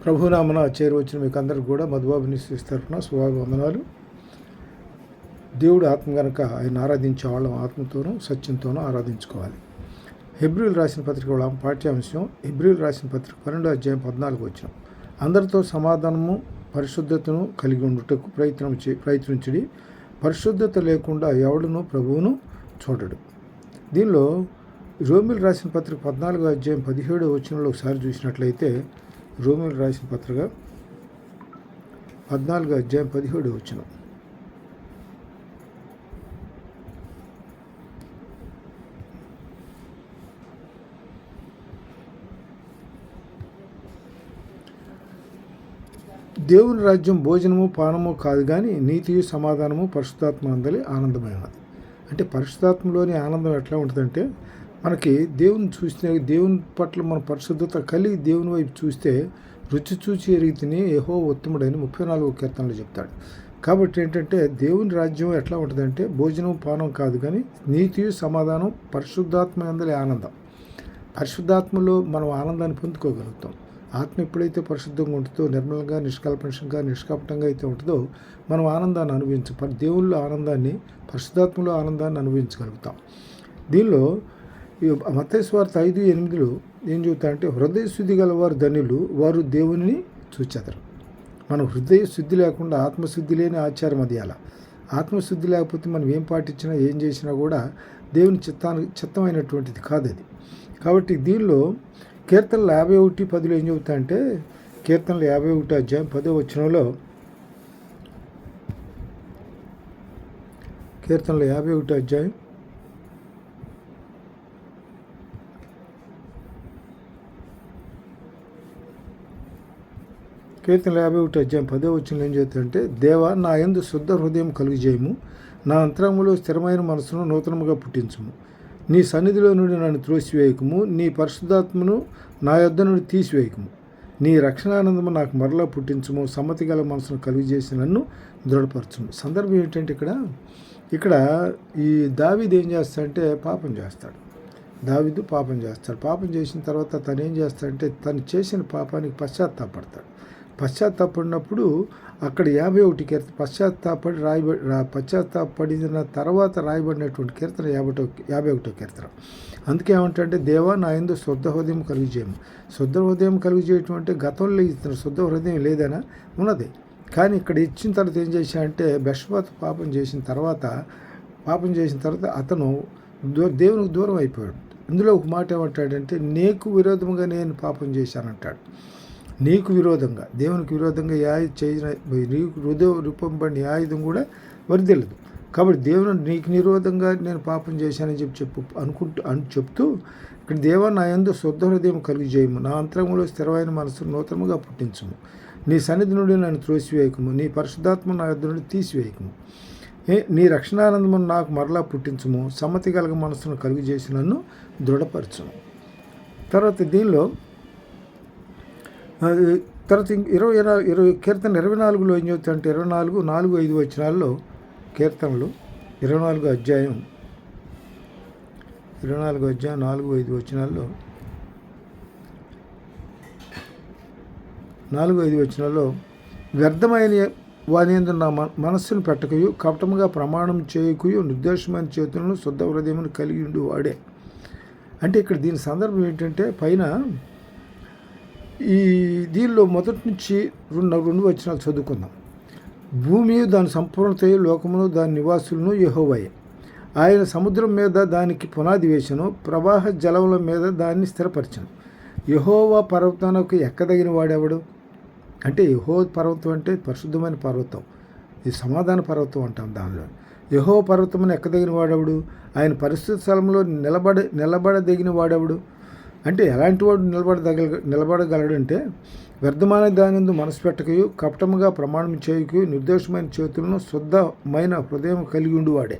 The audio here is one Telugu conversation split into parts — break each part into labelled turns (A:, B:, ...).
A: ప్రభునామన చేరువచ్చిన మీకు అందరికి కూడా మధుబాబు న్యూస్ తరఫున శుభాభివందనాలు. దేవుడు ఆత్మ కనుక ఆయన ఆరాధించే వాళ్ళం ఆత్మతోనూ సత్యంతోనూ ఆరాధించుకోవాలి. హెబ్రీలు రాసిన పత్రిక వాళ్ళ పాఠ్యాంశం హెబ్రీలు రాసిన పత్రిక 12వ అధ్యాయం 14 వచనం. అందరితో సమాధానము పరిశుద్ధతను కలిగి ఉండుటకు ప్రయత్నించుడి. పరిశుద్ధత లేకుండా ఎవడును ప్రభువును చూడడు. దీనిలో రోమిలు రాసిన పత్రిక 14వ అధ్యాయం 17వ వచనంలో ఒకసారి చూసినట్లయితే, రోమిలు రాసిన పత్రిక 14వ అధ్యాయం 17వ వచనం. దేవుని రాజ్యం భోజనము పానము కాదు కానీ నీతియు సమాధానము పరిశుద్ధాత్మ అందలి ఆనందమైనది. అంటే పరిశుద్ధాత్మలోని ఆనందం ఎట్లా ఉంటుందంటే, మనకి దేవుని చూస్తే దేవుని పట్ల మన పరిశుద్ధత కలిగి దేవుని వైపు చూస్తే రుచి చూచి ఎరిగితేనే యెహోవా ఉత్తముడని 34వ కీర్తనలో చెప్తాడు. కాబట్టి ఏంటంటే దేవుని రాజ్యం ఎట్లా ఉంటుందంటే భోజనం పానం కాదు కానీ నీతియు సమాధానం పరిశుద్ధాత్మ అందలి ఆనందం. పరిశుద్ధాత్మలో మనం ఆనందాన్ని పొందుకోగలుగుతాం. ఆత్మ ఎప్పుడైతే పరిశుద్ధంగా ఉంటుందో, నిర్మలంగా నిష్కల్పంగా నిష్కపటంగా అయితే ఉంటుందో మనం ఆనందాన్ని దేవుళ్ళో ఆనందాన్ని పరిశుద్ధాత్మలో ఆనందాన్ని అనుభవించగలుగుతాం. దీనిలో మత్తయి సువార్త 5:8 ఏం చెబుతారంటే, హృదయ శుద్ధి గలవారు ధన్యులు, వారు దేవునిని చూచెదరు. మనం హృదయ శుద్ధి లేకుండా ఆత్మశుద్ధి లేని ఆచారం అది. అలా ఆత్మశుద్ధి లేకపోతే మనం ఏం పాటించినా ఏం చేసినా కూడా దేవుని చిత్తమైనటువంటిది కాదు అది. కాబట్టి దీనిలో కీర్తనలు 51:10 ఏం చెబుతాయంటే, కీర్తనలు 51 అధ్యాయం 10వ వచనంలో, కీర్తనలు 51 అధ్యాయం 10వ వచనంలో ఏం చెబుతాయంటే, దేవా నా యందు శుద్ధ హృదయం కలుగజేయము, నా అంతరంగంలో స్థిరమైన మనసును నూతనముగా పుట్టించుము. నీ సన్నిధిలో నుండి నన్ను త్రోసివేయకము, నీ పరిశుద్ధాత్మను నా యొద్ద నుండి తీసివేయకము. నీ రక్షణానందము నాకు మరలా పుట్టించము, సమ్మతి గల మనసును కలుగజేసి నన్ను దృఢపరచుము. సందర్భం ఏంటంటే ఇక్కడ ఈ దావీదు ఏం చేస్తాడంటే పాపం చేస్తాడు. దావీదు పాపం చేస్తాడు. పాపం చేసిన తర్వాత తను ఏం చేస్తాడంటే తను చేసిన పాపానికి పశ్చాత్తాపడతాడు. పశ్చాత్తాపడినప్పుడు అక్కడ 51 కీర్తన పశ్చాత్తాపడిన తర్వాత రాయబడినటువంటి కీర్తన 51 కీర్తన. అందుకే ఏమంటే, దేవా నా యందు శుద్ధ హృదయం కలుగజేయము. శుద్ధ హృదయం కలుగజేయటం అంటే గతంలో ఇతను శుద్ధ హృదయం లేదనా? ఉన్నది. కానీ ఇక్కడ ఇచ్చిన తర్వాత ఏం చేశాడంటే, బెత్షెబతో పాపం చేసిన తర్వాత అతను దేవునికి దూరం అయిపోయాడు. ఇందులో ఒక మాట ఏమంటాడంటే, నీకు విరోధంగా నేను పాపం చేశానంటాడు. నీకు విరోధంగా, దేవునికి విరోధంగా నీకు హృదయ రూపంబడిన ఆయుధం కూడా వర్ధిల్లదు. కాబట్టి దేవుని నీకు విరోధంగా నేను పాపం చేశానని చెప్తూ ఇక్కడ, దేవా నా యందు శుద్ధ హృదయం కలుగజేయము, నా అంతరంగంలో స్థిరమైన మనసును నూతనముగా పుట్టించుము. నీ సన్నిధి నుండి నన్ను త్రోసివేయకము, నీ పరిశుద్ధాత్మ నా యొద్ద నుండి తీసివేయకము. నీ రక్షణానందమును నాకు మరలా పుట్టించుము, సమ్మతి కలగ మనసును కలుగజేసి నన్ను దృఢపరచుము. తర్వాత దీనిలో తర్వాత 20 కీర్తన 24లో ఏం చెబుతాయంటే, 24:4-5 వచనాల్లో కీర్తనలు 24వ అధ్యాయం 4-5 వచనాల్లో 4-5 వచనాల్లో, వ్యర్థమైన వాని యందు నా మనస్సును పెట్టకయు, కపటముగా ప్రమాణం చేయకయు, నిర్దోషమైన చేతులను శుద్ధ హృదయమును కలిగి ఉండి వాడే. అంటే ఇక్కడ దీని సందర్భం ఏంటంటే, పైన ఈ దీనిలో మొదటి నుంచి 2 వచనాలు చదువుకుందాం. భూమి దాని సంపూర్ణతయు, లోకమును దాని నివాసులను యెహోవాయే. ఆయన సముద్రం మీద దానికి పునాది వేసెను, ప్రవాహ జలముల మీద దాన్ని స్థిరపరచెను. యెహోవా పర్వతానికి ఎక్కదగిన వాడెవడు? అంటే యెహోవా పర్వతం అంటే పరిశుద్ధమైన పర్వతం, ఇది సమాధాన పర్వతం అంటాం. దానిలో యెహోవా పర్వతమును ఎక్కదగిన వాడెవడు? ఆయన పరిశుద్ధ స్థలంలో నిలబడదగిన వాడెవడు? అంటే ఎలాంటి వాడు నిలబడగలడంటే, వ్యర్థమైన దానిందు మనసు పెట్టకయు, కపటముగా ప్రమాణం చేయకయు, నిర్దోషమైన చేతులను శుద్ధమైన హృదయం కలిగి ఉండివాడే.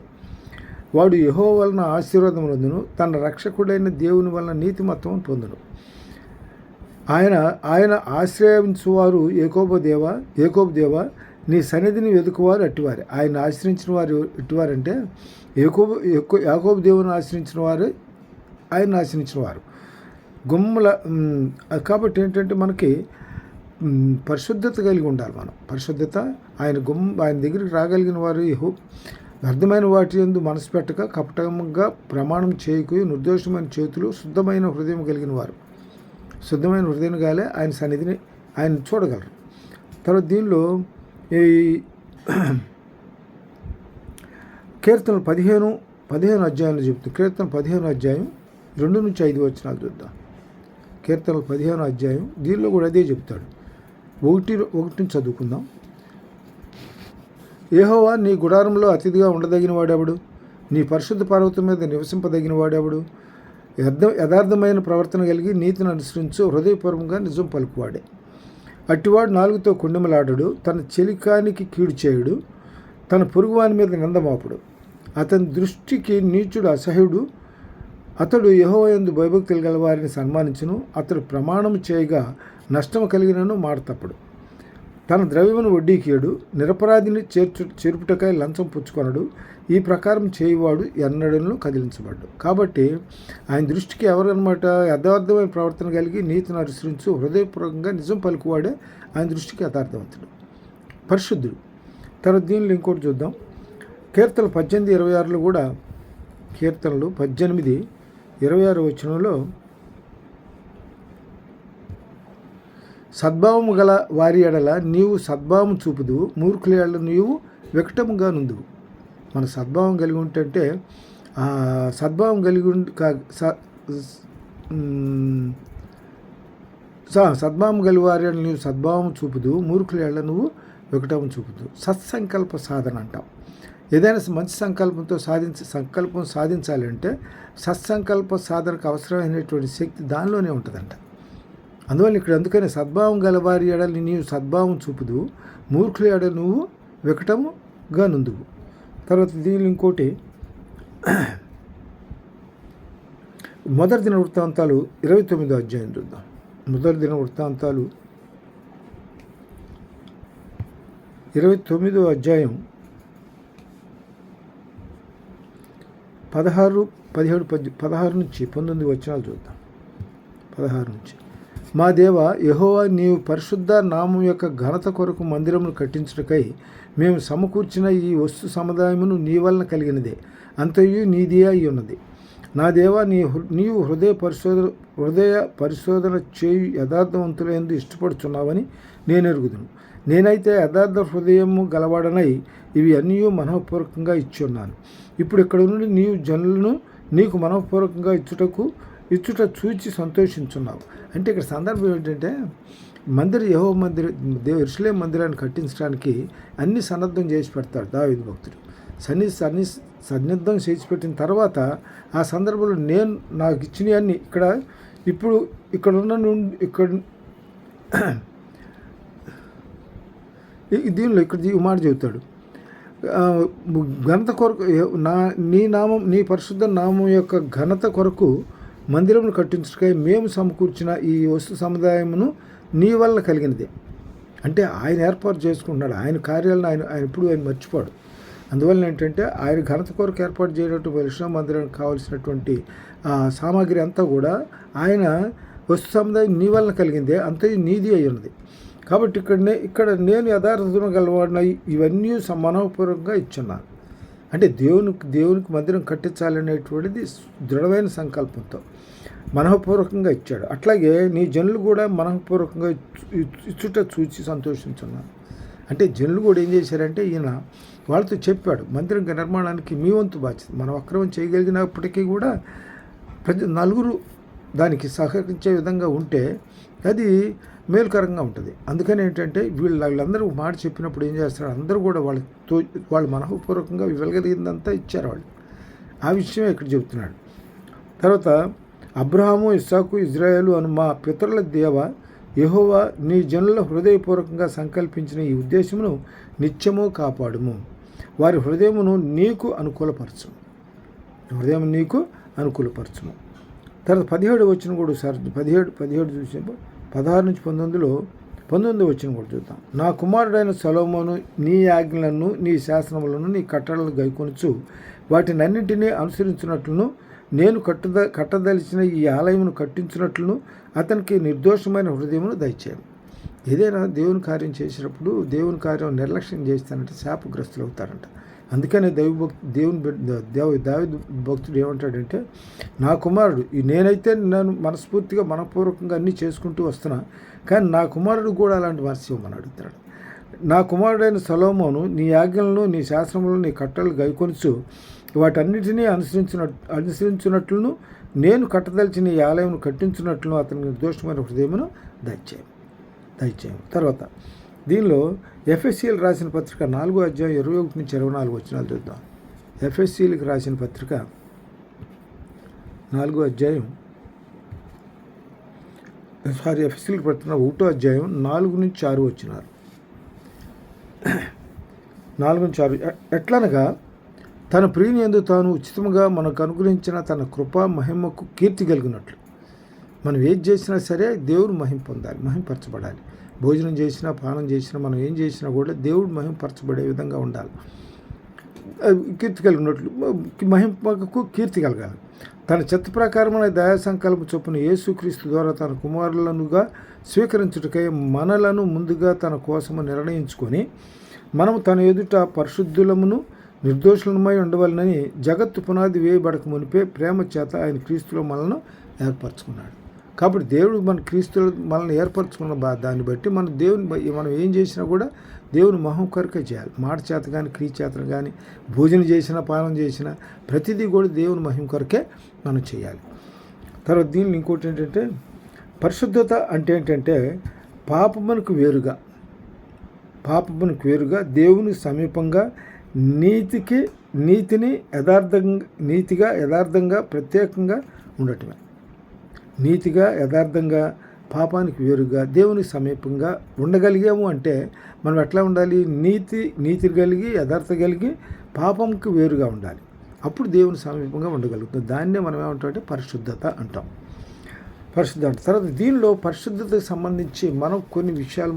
A: వాడు యెహోవా వలన ఆశీర్వాదం పొందును, తన రక్షకుడైన దేవుని వలన నీతిమత్వం పొందును. ఆయన ఆశ్రయించువారు యాకోబు దేవా నీ సన్నిధిని వెతుకువారు అట్టివారే. ఆయన ఆశ్రయించిన వారు ఎట్టివారంటే, యాకోబు దేవుని ఆశ్రయించిన వారు ఆయన ఆశ్రయించిన వారు. గుమ్మల. కాబట్టి ఏంటంటే మనకి పరిశుద్ధత కలిగి ఉండాలి. మనం పరిశుద్ధత ఆయన దగ్గరికి రాగలిగిన వారు వ్యర్థమైన వాటి యందు మనసు పెట్టక కపటంగా ప్రమాణం చేయకు నిర్దోషమైన చేతులు శుద్ధమైన హృదయం కలిగిన వారు. శుద్ధమైన హృదయం గాలే ఆయన సన్నిధిని ఆయన చూడగలరు. తర్వాత దీనిలో ఈ కీర్తనలు 15 అధ్యాయంలో చెప్తుంది. కీర్తన 15 అధ్యాయం 2-5 వచనాలు చూద్దాం. కీర్తనలు 15 అధ్యాయం దీనిలో కూడా అదే చెప్తాడు. 1 చదువుకుందాం. యెహోవా నీ గుడారంలో అతిథిగా ఉండదగిన వాడెవడు? నీ పరిశుద్ధ పర్వతం మీద నివసింపదగిన వాడెవడు? యథార్థమైన ప్రవర్తన కలిగి నీతిని అనుసరించు హృదయపూర్వకంగా నిజం పలుకువాడే. అట్టివాడు నాలుగుతో కొండెమలాడడు, తన చెలికానికి కీడు చేయుడు, తన పొరుగువాని మీద నిందమాపుడు. అతని దృష్టికి నీచుడు అసహ్యుడు. అతడు యెహోవా యందు భయభక్తులు గల వారిని సన్మానించును. అతడు ప్రమాణము చేయగా నష్టము కలిగినను మాట తప్పడు. తన ద్రవ్యమును వడ్డీకియడు, నిరపరాధిని చేర్పుటకై లంచం పుచ్చుకొనడు. ఈ ప్రకారం చేయువాడు ఎన్నడను కదిలించబడ్డు. కాబట్టి ఆయన దృష్టికి ఎవరన్నమాట? యథార్థమైన ప్రవర్తన కలిగి నీతిని అనుసరించు హృదయపూర్వకంగా నిజం పలుకువాడే ఆయన దృష్టికి యథార్థవంతుడు, పరిశుద్ధుడు. తర్వాత దీనిలో ఇంకోటి చూద్దాం. కీర్తనలు 18:26లో కూడా, కీర్తనలు 18:26 వచనంలో, సద్భావము గల వారి ఎడల నీవు సద్భావం చూపుదు, మూర్ఖుల ఎడల నీవు వికటముగా నుందువు. మన సద్భావం కలిగి ఉంటే సద్భావం కలిగి సద్భావం కలిగి వారి ఎడల నీవు సద్భావం చూపుదు, మూర్ఖుల ఎడల నువ్వు వికటం చూపుదు. సత్సంకల్ప సాధన అంటాం. ఏదైనా మంచి సంకల్పం సాధించాలంటే సత్సంకల్ప సాధనకు అవసరమైనటువంటి శక్తి దానిలోనే ఉంటుందంట. అందువల్ల ఇక్కడ అందుకనే సద్భావం గలవారి ఎడలి నీవు సద్భావం చూపుదు, మూర్ఖుల ఎడల నువ్వు వికటముగా నుందువు. తర్వాత దీనిలో ఇంకోటి, మొదటి దిన వృత్తాంతాలు 29వ అధ్యాయం చూద్దాం. మొదటి దిన వృత్తాంతాలు 29వ అధ్యాయం 16, 17, 16 నుంచి 19 వచనాలు చూద్దాం. 16 నుంచి. మా దేవ యెహోవా, నీవు పరిశుద్ధ నామం యొక్క ఘనత కొరకు మందిరమును కట్టించుటకై మేము సమకూర్చిన ఈ వస్తు సముదాయమును నీ వలన కలిగినదే, అంతయు నీదే అయి ఉన్నది. నా దేవ, నీవు హృదయ పరిశోధన చేయు యథార్థవంతులందు ఇష్టపడుచున్నావని నేను ఎరుగుదును. నేనైతే యథార్థ హృదయము గలవాడనై ఇవి అన్నీ మనఃపూర్వకంగా ఇచ్చున్నాను. ఇప్పుడు ఇక్కడ నుండి నీవు జనులను నీకు మనఃపూర్వకంగా ఇచ్చుట చూచి సంతోషించున్నావు. అంటే ఇక్కడ సందర్భం ఏంటంటే, యెహోవా యెరూషలేము మందిరాన్ని కట్టించడానికి అన్ని సన్నద్ధం చేసి పెడతాడు దావీదు భక్తుడు. సన్నిద్ధం చేసి పెట్టిన తర్వాత ఆ సందర్భంలో నేను నాకు ఇచ్చినవన్నీ దీనిలో ఈ మాట చెబుతాడు. ఘనత కొరకు నీ పరిశుద్ధ నామం యొక్క ఘనత కొరకు మందిరమును కట్టించుటకై మేము సమకూర్చిన ఈ వస్తు సముదాయమును నీ వల్ల కలిగినదే. అంటే ఆయన ఏర్పాటు చేసుకుంటున్నాడు. ఆయన కార్యాలను ఆయన ఎప్పుడు మర్చిపోడు. అందువల్ల ఏంటంటే ఆయన ఘనత కొరకు ఏర్పాటు చేయనటువంటి యెరూషలేము మందిరానికి కావాల్సినటువంటి సామాగ్రి అంతా కూడా ఆయన వస్తు సముదాయం నీ వలన కలిగిందే, అంతా నీది అయి ఉన్నది. కాబట్టి ఇక్కడ నేను యథార్థతను గలవాడిన ఇవన్నీ మనఃపూర్వకంగా ఇచ్చున్నాను. అంటే దేవునికి మందిరం కట్టించాలనేటువంటిది దృఢమైన సంకల్పంతో మనఃపూర్వకంగా ఇచ్చాడు. అట్లాగే నీ జనులు కూడా మనఃపూర్వకంగా ఇచ్చుట చూసి సంతోషించున్నాను. అంటే జనులు కూడా ఏం చేశారంటే, ఈయన వాళ్ళతో చెప్పాడు, మందిరం నిర్మాణానికి మీ వంతు బాధ్యత. మనం అక్రమం చేయగలిగినప్పటికీ కూడా నలుగురు దానికి సహకరించే విధంగా ఉంటే అది మేలుకరంగా ఉంటుంది. అందుకని ఏంటంటే వీళ్ళందరూ మాట చెప్పినప్పుడు ఏం చేస్తారు, అందరూ కూడా వాళ్ళు మనఃపూర్వకంగా ఇవ్వగలిగిందంతా ఇచ్చారు వాళ్ళు. ఆ విషయమే ఇక్కడ చెబుతున్నాడు. తర్వాత అబ్రహాము, ఇస్సాకు, ఇజ్రాయేలు అను మా పితరుల దేవ యెహోవా, నీ జనుల హృదయపూర్వకంగా సంకల్పించిన ఈ ఉద్దేశమును నిత్యము కాపాడుము. వారి హృదయమును నీకు అనుకూలపరచుము. తర్వాత 17 వచ్చిన కూడా సార్ 17 చూసినప్పుడు 16 నుంచి 19 వచ్చిన కూడా చూద్దాం. నా కుమారుడైన సొలొమోను నీ ఆజ్ఞలను, నీ శాసనములను, నీ కట్టడలను గైకొనుచు వాటినన్నింటినీ అనుసరించినట్లును, నేను కట్టదలిచిన ఈ ఆలయమును కట్టించినట్లును అతనికి నిర్దోషమైన హృదయమును దయచేయము. ఏదైనా దేవుని కార్యం చేసినప్పుడు దేవుని కార్యం నిర్లక్ష్యం చేస్తానంటే శాపగ్రస్తులు అవుతారంట. అందుకనే దావీదు భక్తుడు ఏమంటాడంటే, నా కుమారుడు నేనైతే నన్ను మనస్ఫూర్తిగా మనపూర్వకంగా అన్నీ చేసుకుంటూ వస్తున్నా, కానీ నా కుమారుడు కూడా అలాంటి మనసు ఇవ్వమని అడుగుతాడు. నా కుమారుడైన సొలొమోను నీ ఆజ్ఞలను నీ శాస్త్రములను నీ కట్టలు గైకొనుచు వాటన్నిటినీ అనుసరించున్నట్లును నేను కట్టదలిచి నీ ఆలయం కట్టించున్నట్లును అతనికి నిర్దోషమైన హృదయమును దయచేయము. తర్వాత దీనిలో ఎఫ్ఎస్సీలకు రాసిన పత్రిక 4వ అధ్యాయం 21 నుంచి 24 వచనాలు చూద్దాం. ఎఫ్ఎస్సీలకు రాసిన పత్రిక 4వ అధ్యాయం ఎఫ్ఎస్సీలకు పత్రిక 1వ అధ్యాయం 4 నుంచి 6 వచనాలు. 4 నుంచి 6 ఎట్లనగా తన ప్రియుని యందు తాను ఉచితంగా మనకు అనుగ్రహించిన తన కృపా మహిమకు కీర్తి కలిగినట్లు మనం ఏది చేసినా సరే దేవుడు మహిమ పొందాలి, మహింపరచబడాలి. భోజనం చేసినా పానం చేసినా మనం ఏం చేసినా కూడా దేవుడు మహింపరచబడే విధంగా ఉండాలి. కీర్తి కలిగినట్లు మహిమకు కీర్తి కలగాలి. తన చిత్త ప్రకారమైన దయా సంకల్పం చొప్పున యేసుక్రీస్తు ద్వారా తన కుమారులనుగా స్వీకరించుటకై మనలను ముందుగా తన కోసము నిర్ణయించుకొని మనము తన ఎదుట పరిశుద్ధులమును నిర్దోషులమై ఉండవాలని జగత్తు పునాది వేయబడక మునిపే ప్రేమ చేత ఆయన క్రీస్తులో మనల్ని ఏర్పరచుకున్నాడు. కాబట్టి దేవుడు మన క్రీస్తులో మనల్ని ఏర్పరచుకున్న దాన్ని బట్టి మనం ఏం చేసినా కూడా దేవుని మహం కొరకే చేయాలి. మాట చేత కానీ క్రియ చేత కానీ భోజనం చేసినా పాలన చేసినా ప్రతిదీ కూడా దేవుని మహిమ కొరకే మనం చేయాలి. తర్వాత దీనిలో ఇంకోటి ఏంటంటే పరిశుద్ధత అంటే ఏంటంటే పాపమునకు వేరుగా దేవుని సమీపంగా నీతిగా యథార్థంగా ప్రత్యేకంగా ఉండటమే. నీతిగా యథార్థంగా పాపానికి వేరుగా దేవుని సమీపంగా ఉండగలిగాము అంటే మనం ఎట్లా ఉండాలి? నీతి కలిగి యథార్థ కలిగి పాపంకి వేరుగా ఉండాలి. అప్పుడు దేవుని సమీపంగా ఉండగలుగుతుంది. దాన్నే మనం ఏమంటామంటే పరిశుద్ధత అంటాం. తర్వాత దీనిలో పరిశుద్ధతకు సంబంధించి మనం కొన్ని విషయాలు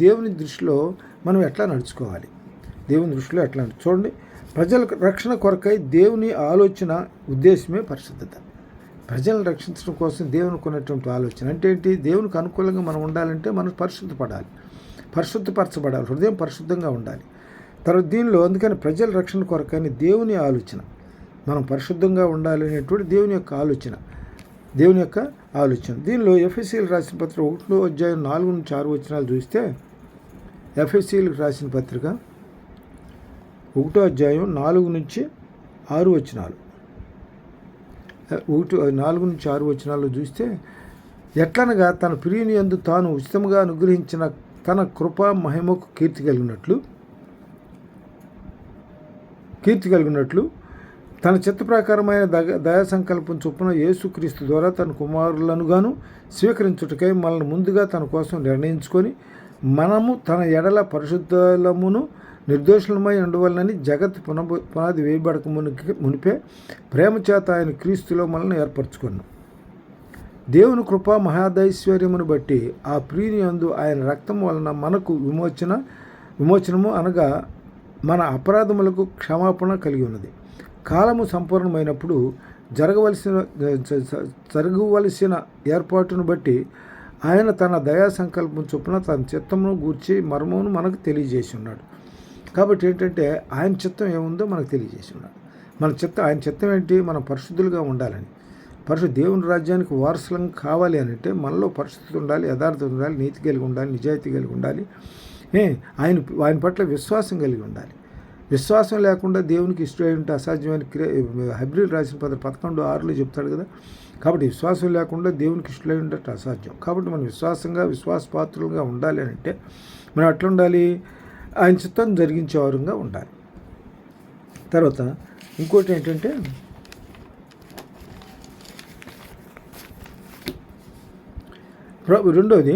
A: దేవుని దృష్టిలో మనం ఎట్లా నడుచుకోవాలి, దేవుని దృష్టిలో ఎట్లా చూడండి. ప్రజల రక్షణ కొరకై దేవుని ఆలోచన ఉద్దేశమే పరిశుద్ధత. ప్రజలను రక్షించడం కోసం దేవునికి ఉన్నటువంటి ఆలోచన అంటే ఏంటి? దేవునికి అనుకూలంగా మనం ఉండాలంటే మనం పరిశుద్ధపరచబడాలి, హృదయం పరిశుద్ధంగా ఉండాలి. తర్వాత దీనిలో అందుకని ప్రజల రక్షణ కొరకని దేవుని ఆలోచన, మనం పరిశుద్ధంగా ఉండాలి అనేటువంటి దేవుని యొక్క ఆలోచన. దీనిలో ఎఫ్ఎస్సీలకు రాసిన పత్రిక 1వ అధ్యాయం 4 నుంచి 6 వచనాలు చూస్తే, ఎఫ్ఎస్సీలకు రాసిన పత్రిక 1వ అధ్యాయం 4 నుంచి 6 వచనాలు 4 నుంచి 6 వచనాలు చూస్తే, ఎట్లనగా తన ప్రియుని యందు తాను ఉచితంగా అనుగ్రహించిన తన కృపా మహిమకు కీర్తి కలిగినట్లు తన చిత్త ప్రకారమైన దయా సంకల్పం చొప్పున యేసుక్రీస్తు ద్వారా తన కుమారులనుగాను స్వీకరించుటకై మనల్ని ముందుగా తన కోసం నిర్ణయించుకొని మనము తన ఎడల పరిశుద్ధులమును నిర్దోషులమై ఉండవాలని జగత్ పునాది వేయబడక మునిపే ప్రేమ చేత ఆయన క్రీస్తులో మనల్ని ఏర్పరచుకున్నాం. దేవుని కృపా మహాదైశ్వర్యమును బట్టి ఆ ప్రియుని యందు ఆయన రక్తం వలన మనకు విమోచనము అనగా మన అపరాధములకు క్షమాపణ కలిగి ఉన్నది. కాలము సంపూర్ణమైనప్పుడు జరగవలసిన ఏర్పాటును బట్టి ఆయన తన దయా సంకల్పం చొప్పున తన చిత్తమును గూర్చి మర్మమును మనకు తెలియజేసి ఉన్నాడు. కాబట్టి ఏంటంటే ఆయన చిత్తం ఏముందో మనకు తెలియజేసి ఉన్నాడు. ఆయన చిత్తం ఏంటి? మనం పరిశుద్ధులుగా ఉండాలని. దేవుని రాజ్యానికి వారసులం కావాలి అని అంటే మనలో పరిశుద్ధత ఉండాలి, యథార్థత ఉండాలి, నీతి కలిగి ఉండాలి, నిజాయితీ కలిగి ఉండాలి, ఆయన పట్ల విశ్వాసం కలిగి ఉండాలి. విశ్వాసం లేకుండా దేవునికి ఇష్టమై ఉంటే అసాధ్యమైన హెబ్రీయులు రాసిన 11:6 చెప్తాడు కదా. కాబట్టి విశ్వాసం లేకుండా దేవునికి ఇష్టమై ఉంటే అసాధ్యం. కాబట్టి మనం విశ్వాసపాత్రులుగా ఉండాలి అని అంటే మనం ఎట్లా ఉండాలి? ఆయన చిత్తం జరిగించేవారుగా ఉండాలి. తర్వాత ఇంకోటి ఏంటంటే రెండోది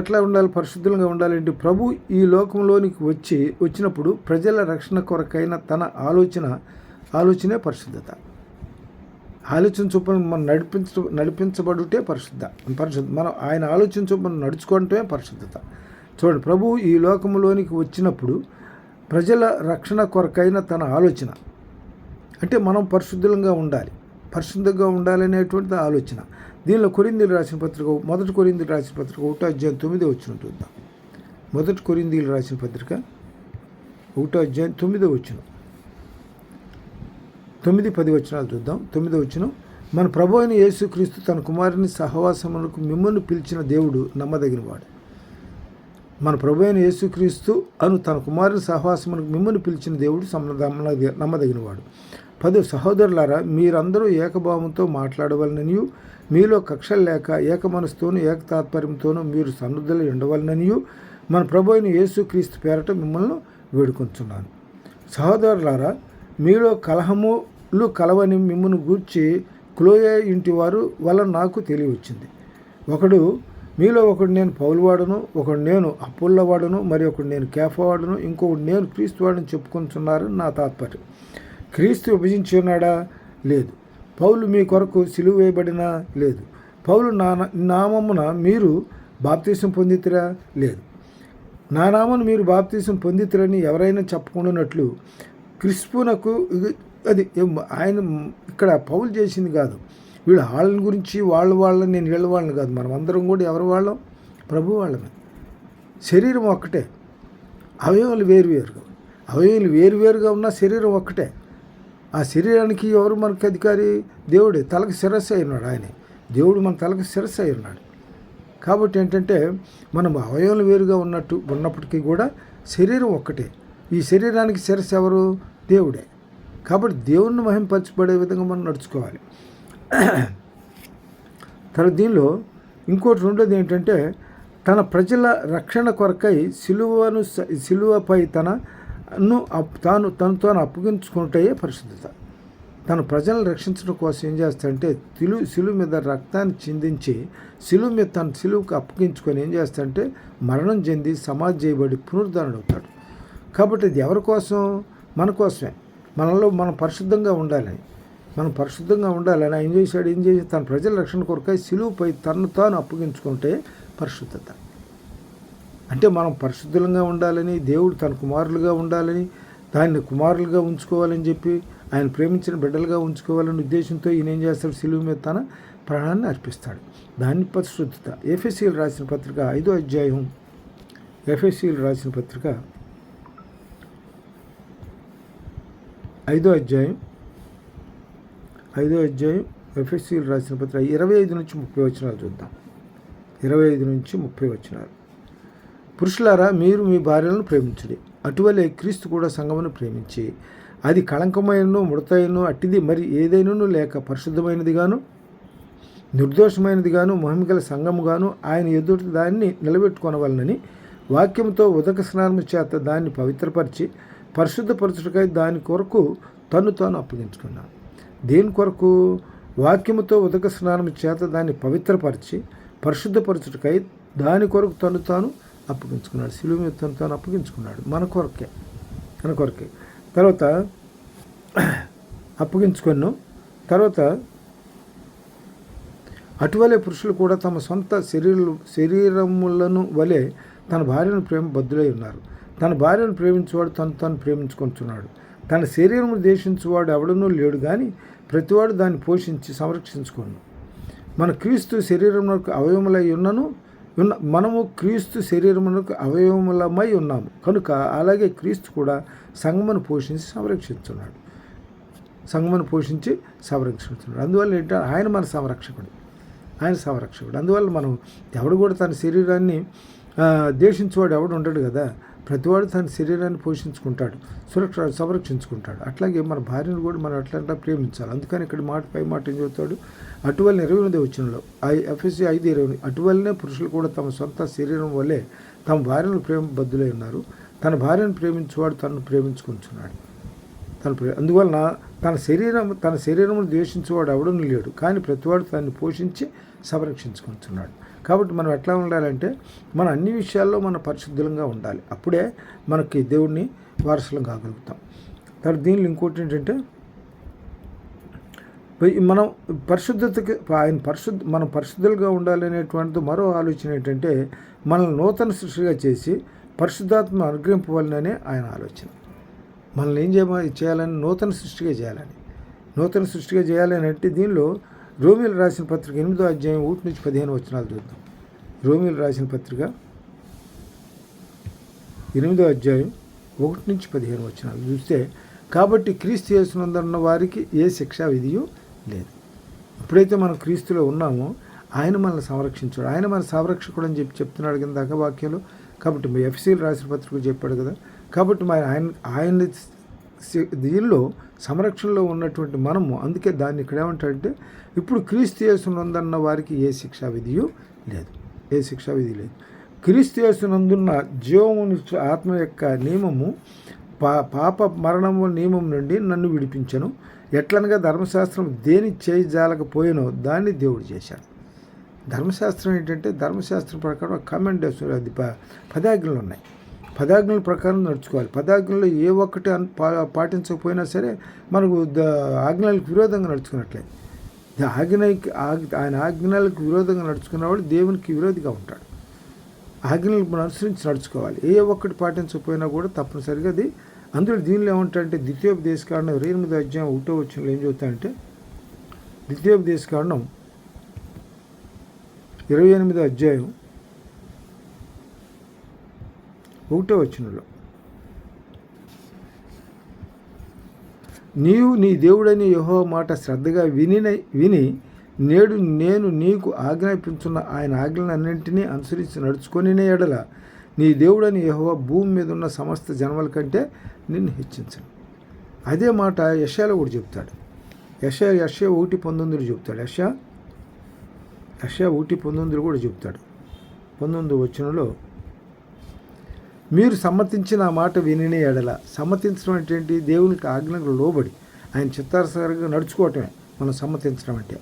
A: ఎట్లా ఉండాలి? పరిశుద్ధంగా ఉండాలంటే ప్రభు ఈ లోకంలోనికి వచ్చినప్పుడు ప్రజల రక్షణ కొరకైన తన ఆలోచనే పరిశుద్ధత. ఆలోచన చొప్పున మనం నడిపించబడుటే మనం ఆయన ఆలోచన చొప్పున నడుచుకోవటమే పరిశుద్ధత. చూడండి, ప్రభు ఈ లోకంలోనికి వచ్చినప్పుడు ప్రజల రక్షణ కొరకైన తన ఆలోచన అంటే మనం పరిశుద్ధంగా ఉండాలి. పరిశుద్ధంగా ఉండాలనేటువంటిది ఆలోచన. దీనిలో కొరింథీయులు రాసిన పత్రిక, మొదటి కొరింథీయులు రాసిన పత్రిక 1:9 చూద్దాం. మొదటి కొరింథీయులు రాసిన పత్రిక 1:9 9-10 చూద్దాం. 9 మన ప్రభు అయిన యేసుక్రీస్తు తన కుమారుని సహవాసమునకు మిమ్మల్ని పిలిచిన దేవుడు నమ్మదగినవాడు. మన ప్రభు అయిన యేసుక్రీస్తు తన కుమారుని సహవాసమునకు మిమ్మల్ని పిలిచిన దేవుడు నమ్మదగినవాడు. 10 సహోదరులారా, మీరందరూ ఏకభావంతో మాట్లాడవలననియు, మీలో కక్షలు లేక ఏక మనసుతోనూ ఏకతాత్పర్యంతోనూ మీరు సన్నుద్ధులు ఉండవలననియు మన ప్రభు అయిన యేసుక్రీస్తు పేరట మిమ్మల్ని వేడుకొంచున్నాను. సహోదరులారా, మీలో కలహములు కలవని మిమ్మల్ని గూర్చి క్లోయ ఇంటి వారు వలన నాకు తెలియవచ్చింది. మీలో ఒకడు నేను పౌలువాడును, ఒకడు నేను అప్పుల్లవాడును, మరి ఒకడు నేను కేఫావాడును, ఇంకొకడు నేను క్రీస్తు వాడిని చెప్పుకొంటున్నారని నా తాత్పర్యం. క్రీస్తు విభజించి ఉన్నాడా? లేదు. పౌలు మీ కొరకు సిలువ వేయబడినా? లేదు. పౌలు నామమున మీరు బాప్తీసం పొందితిరా? లేదు. నా నామను మీరు బాప్తీసం పొందితిరని ఎవరైనా చెప్పుకుంటున్నట్లు క్రిస్పునకు అది ఆయన ఇక్కడ పౌలు చేసింది కాదు. వీళ్ళు వాళ్ళని గురించి వాళ్ళని నేను వీళ్ళ వాళ్ళని కాదు. మనం అందరం కూడా ఎవరి వాళ్ళం? ప్రభు వాళ్ళమే. శరీరం ఒక్కటే, అవయవాలు వేరువేరుగా ఉన్న శరీరం ఒక్కటే. ఆ శరీరానికి ఎవరు మనకి అధికారి? దేవుడే. తలకు శిరస్సు అయి ఉన్నాడు ఆయనే. దేవుడు మన తలకు శిరస్సు అయి ఉన్నాడు. కాబట్టి ఏంటంటే మనం అవయవాలు వేరుగా ఉన్నప్పటికీ కూడా శరీరం ఒక్కటే. ఈ శరీరానికి శిరస్సు ఎవరు? దేవుడే. కాబట్టి దేవుణ్ణి మహింపరచబడే విధంగా మనం నడుచుకోవాలి. దీనిలో ఇంకోటి రెండోది ఏంటంటే తన ప్రజల రక్షణ కొరకై సిలువపై తనతో అప్పగించుకుంటే పరిశుద్ధత. తన ప్రజలను రక్షించడం కోసం ఏం చేస్తాడంటే సిలువ మీద రక్తాన్ని చిందించి సిలువ మీద తన సిలువకు అప్పగించుకొని ఏం చేస్తాడంటే మరణం చెంది సమాధి చేయబడి పునరుద్ధరణ అవుతాడు. కాబట్టి ఇది ఎవరి కోసం? మన కోసమే. మనలో మనం పరిశుద్ధంగా ఉండాలని ఆయన ఏం చేసి తన ప్రజల రక్షణ కొరకై సిలువపై తను తాను అప్పగించుకుంటే పరిశుద్ధత. అంటే మనం పరిశుద్ధంగా ఉండాలని, దేవుడు తన కుమారులుగా ఉండాలని, దాన్ని కుమారులుగా ఉంచుకోవాలని చెప్పి ఆయన ప్రేమించిన బిడ్డలుగా ఉంచుకోవాలనే ఉద్దేశంతో ఈయన ఏం చేస్తాడు? సిలువ మీద తన ప్రాణాన్ని అర్పిస్తాడు. దాన్ని పరిశుద్ధత. ఎఫెసీయులు రాసిన పత్రిక 5వ అధ్యాయం ఎఫెసీయులు రాసిన పత్రిక 5వ అధ్యాయం ఎఫెసీయులు రాసిన పత్రిక 25-30 చూద్దాం. 25-30. పురుషులారా, మీరు మీ భార్యలను ప్రేమించుడి. అటువలే క్రీస్తు కూడా సంఘమును ప్రేమించి అది కళంకమైనను ముడతైనను అట్టిది మరి ఏదైనాను లేక పరిశుద్ధమైనదిగాను నిర్దోషమైనదిగాను మహిమగల సంఘముగాను ఆయన ఎదుటి దాన్ని నిలబెట్టుకొనవలనని వాక్యంతో ఉదక స్నానము చేత దాన్ని పవిత్రపరిచి పరిశుద్ధపరచుటకై దాని కొరకు తాను అప్పగించుకున్నాను. దేని కొరకు? వాక్యముతో ఉదక స్నానము చేత దాన్ని పవిత్రపరిచి పరిశుద్ధపరచుటకై దాని కొరకు తాను అప్పగించుకున్నాడు. సిలువ మీద తాను అప్పగించుకున్నాడు మన కొరకే. తర్వాత అప్పగించుకున్నాను. తర్వాత అటువలే పురుషులు కూడా తమ సొంత శరీరములను వలె తన భార్యను బద్దులై ఉన్నారు. తన భార్యను ప్రేమించేవాడు తాను ప్రేమించుకుంటున్నాడు. తన శరీరము ద్వేషించేవాడు ఎవడనూ లేడు, కానీ ప్రతివాడు దాన్ని పోషించి సంరక్షించుకోను. మన క్రీస్తు శరీరమునకు అవయవములై మనము క్రీస్తు శరీరమునకు అవయవములమై ఉన్నాము కనుక అలాగే క్రీస్తు కూడా సంఘమును పోషించి సంరక్షిస్తున్నాడు. అందువల్ల ఏంటంటే ఆయన మన సంరక్షకుడు. అందువల్ల మనం ఎవడు కూడా తన శరీరాన్ని ద్వేషించేవాడు ఎవడు ఉండడు కదా. ప్రతివాడు తన శరీరాన్ని పోషించుకుంటాడు, సంరక్షించుకుంటాడు. అట్లాగే మన భార్యను కూడా మనం అట్లా ప్రేమించాలి. అందుకని ఇక్కడ పై మాట ఏం చెబుతాడు? అటువలనే 28 ఎఫెసీ 5:20 అటువలనే పురుషులు కూడా తమ సొంత శరీరం వల్లే తమ భార్యను బద్దులై ఉన్నారు. తన భార్యను ప్రేమించేవాడు తనను ప్రేమించుకుంటున్నాడు. అందువలన తన శరీరమును ద్వేషించేవాడు ఎవడూ లేడు, కానీ ప్రతివాడు దాన్ని పోషించి సంరక్షించుకుంటున్నాడు. కాబట్టి మనం ఎట్లా ఉండాలంటే మన అన్ని విషయాల్లో మనం పరిశుద్ధంగా ఉండాలి. అప్పుడే మనకి దేవుడిని వారసులం కాగలుగుతాం. తర్వాత దీనిలో ఇంకోటి ఏంటంటే మనం మనం పరిశుద్ధులుగా ఉండాలనేటువంటిది మరో ఆలోచన ఏంటంటే మనల్ని నూతన సృష్టిగా చేసి పరిశుద్ధాత్మ అనుగ్రహింపవాలనే ఆయన ఆలోచన. మనల్ని ఏం చేయాలని? నూతన సృష్టిగా చేయాలని. నూతన సృష్టిగా చేయాలి అని అంటే దీనిలో రోమీలు రాసిన పత్రిక 8వ అధ్యాయం 1 నుంచి 15 వచనాలు చూద్దాం. రోమీలు రాసిన పత్రిక 8వ అధ్యాయం 1 నుంచి 15 వచనాలు చూస్తే, కాబట్టి క్రీస్తు యేసునందున్న వారికి ఏ శిక్షా విధియు లేదు. ఎప్పుడైతే మనం క్రీస్తులో ఉన్నామో ఆయన మనల్ని సంరక్షించాడు, ఆయన మన సంరక్షకుడు అని చెప్తున్నాడు కింద దాకా వాక్యంలో. కాబట్టి ఎఫ్ఎసీలు రాసిన పత్రిక చెప్పాడు కదా. కాబట్టి మరి ఆయన దీనిలో సంరక్షణలో ఉన్నటువంటి మనము, అందుకే దాన్ని ఇక్కడ ఏమంటాడంటే, ఇప్పుడు క్రీస్తు యేసునందున్న వారికి ఏ శిక్షా విధియు లేదు, ఏ శిక్షా విధి లేదు. క్రీస్తు యేసునందున్న జీవమును ఆత్మ యొక్క నియమము పాప మరణము నియమం నుండి నన్ను విడిపించను. ఎట్లనగా ధర్మశాస్త్రం దేని చేయజాలకపోయినో దాన్ని దేవుడు చేశాడు. ధర్మశాస్త్రం ఏంటంటే, ధర్మశాస్త్రం ప్రకారం కమెండేషన్, అది 10 ఆజ్ఞలు ఉన్నాయి. 10 ఆజ్ఞల ప్రకారం నడుచుకోవాలి. 10 ఆజ్ఞల్లో ఏ ఒక్కటి పాటించకపోయినా సరే మనకు ఆజ్ఞలకు విరోధంగా నడుచుకున్నట్లయితే, ఆయన ఆజ్ఞలకు విరోధంగా నడుచుకున్నవాడు దేవునికి విరోధిగా ఉంటాడు. ఆజ్ఞలను అనుసరించి నడుచుకోవాలి. ఏ ఒక్కటి పాటించకపోయినా కూడా తప్పనిసరిగా అది. అందులో దీనిలో ఏమంటారంటే, ద్వితీయోపదేశకాండం 28వ అధ్యాయం 1వ వచనంలో ఏం చెబుతాయంటే, ద్వితీయోపదేశకాండం 28వ అధ్యాయం 1వ వచనంలో, నీవు నీ దేవుడని యెహోవా మాట శ్రద్ధగా విని నేడు నేను నీకు ఆజ్ఞాపించున్న ఆయన ఆజ్ఞలన్నింటినీ అనుసరించి నడుచుకొనినే ఎడల నీ దేవుడని యెహోవా భూమి మీద ఉన్న సమస్త జనముల కంటే నిన్ను హెచ్చించను. అదే మాట యెషయాలో కూడా చెప్తాడు. యెషయా 1:19 చెప్తాడు. యెషయా 1:19 కూడా చెప్తాడు. 19వ వచనంలో, మీరు సమ్మతించిన ఆ మాట వినినే ఎడల. సమ్మతించడం అంటే ఏంటి? దేవునికి ఆజ్ఞలకు లోబడి ఆయన చిత్తానుసారంగా నడుచుకోవటమే మనం సమ్మతించడం అంటే.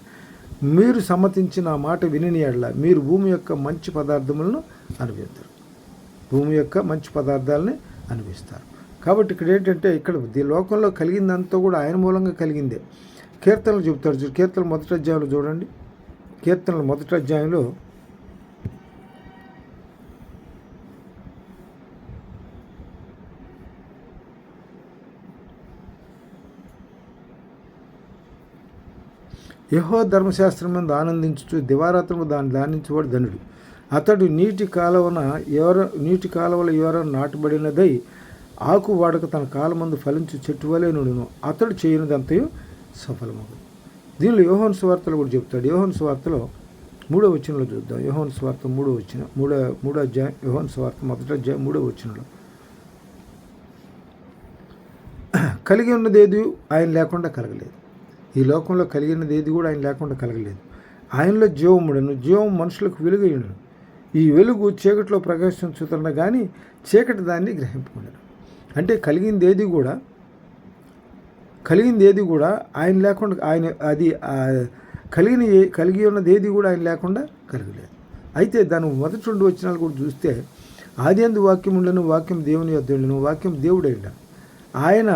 A: మీరు సమ్మతించిన ఆ మాట వినిని ఎడల మీరు భూమి యొక్క మంచి పదార్థములను అనుభవిస్తారు, భూమి యొక్క మంచి పదార్థాలని అనుభవిస్తారు. కాబట్టి ఇక్కడ ఏంటంటే, ఇక్కడ ఈ లోకంలో కలిగిందంతా కూడా ఆయన మూలంగా కలిగిందే. కీర్తనలు చెబుతాడు. కీర్తనలు 1వ అధ్యాయంలో చూడండి. కీర్తనలు 1వ అధ్యాయంలో యెహోవా ధర్మశాస్త్రం మీద ఆనందించుచు దివారాత్రము దాన్ని ధ్యానించేవాడు ధనుడు. అతడు నీటి కాలువల ఎవరో నాటబడినదై ఆకు వాడక తన కాలమందు ఫలించు చెట్టు వలె నుండును. అతడు చేయనిదంతయు సఫలమగు. దీనిలో యోహాను సువార్తలో కూడా చెప్తాడు. యోహాను సువార్తలో 3వ వచనంలో చూద్దాం. యోహాను సువార్త 3వ అధ్యాయం, యోహాను సువార్త 1వ అధ్యాయం 3వ వచనంలో, కలిగి ఉన్నదేది ఆయన లేకుండా కలగలేదు. ఈ లోకంలో కలిగినది ఏది కూడా ఆయన లేకుండా కలగలేదు. ఆయనలో జీవముడను, జీవం మనుషులకు వెలుగయుండును. ఈ వెలుగు చీకటిలో ప్రకాశించుతున్న కానీ చీకటి దాన్ని గ్రహింపకుండను. అంటే కలిగింది ఏది కూడా ఆయన లేకుండా, ఆయన అది కలిగి ఉన్నది ఏది కూడా ఆయన లేకుండా కలగలేదు. అయితే దాని మొదటి 2 వచనాలు కూడా చూస్తే, ఆదియందు వాక్యం ఉండను, వాక్యం దేవుని యొద్ద ఉండను, వాక్యం దేవుడై ఉండను. ఆయన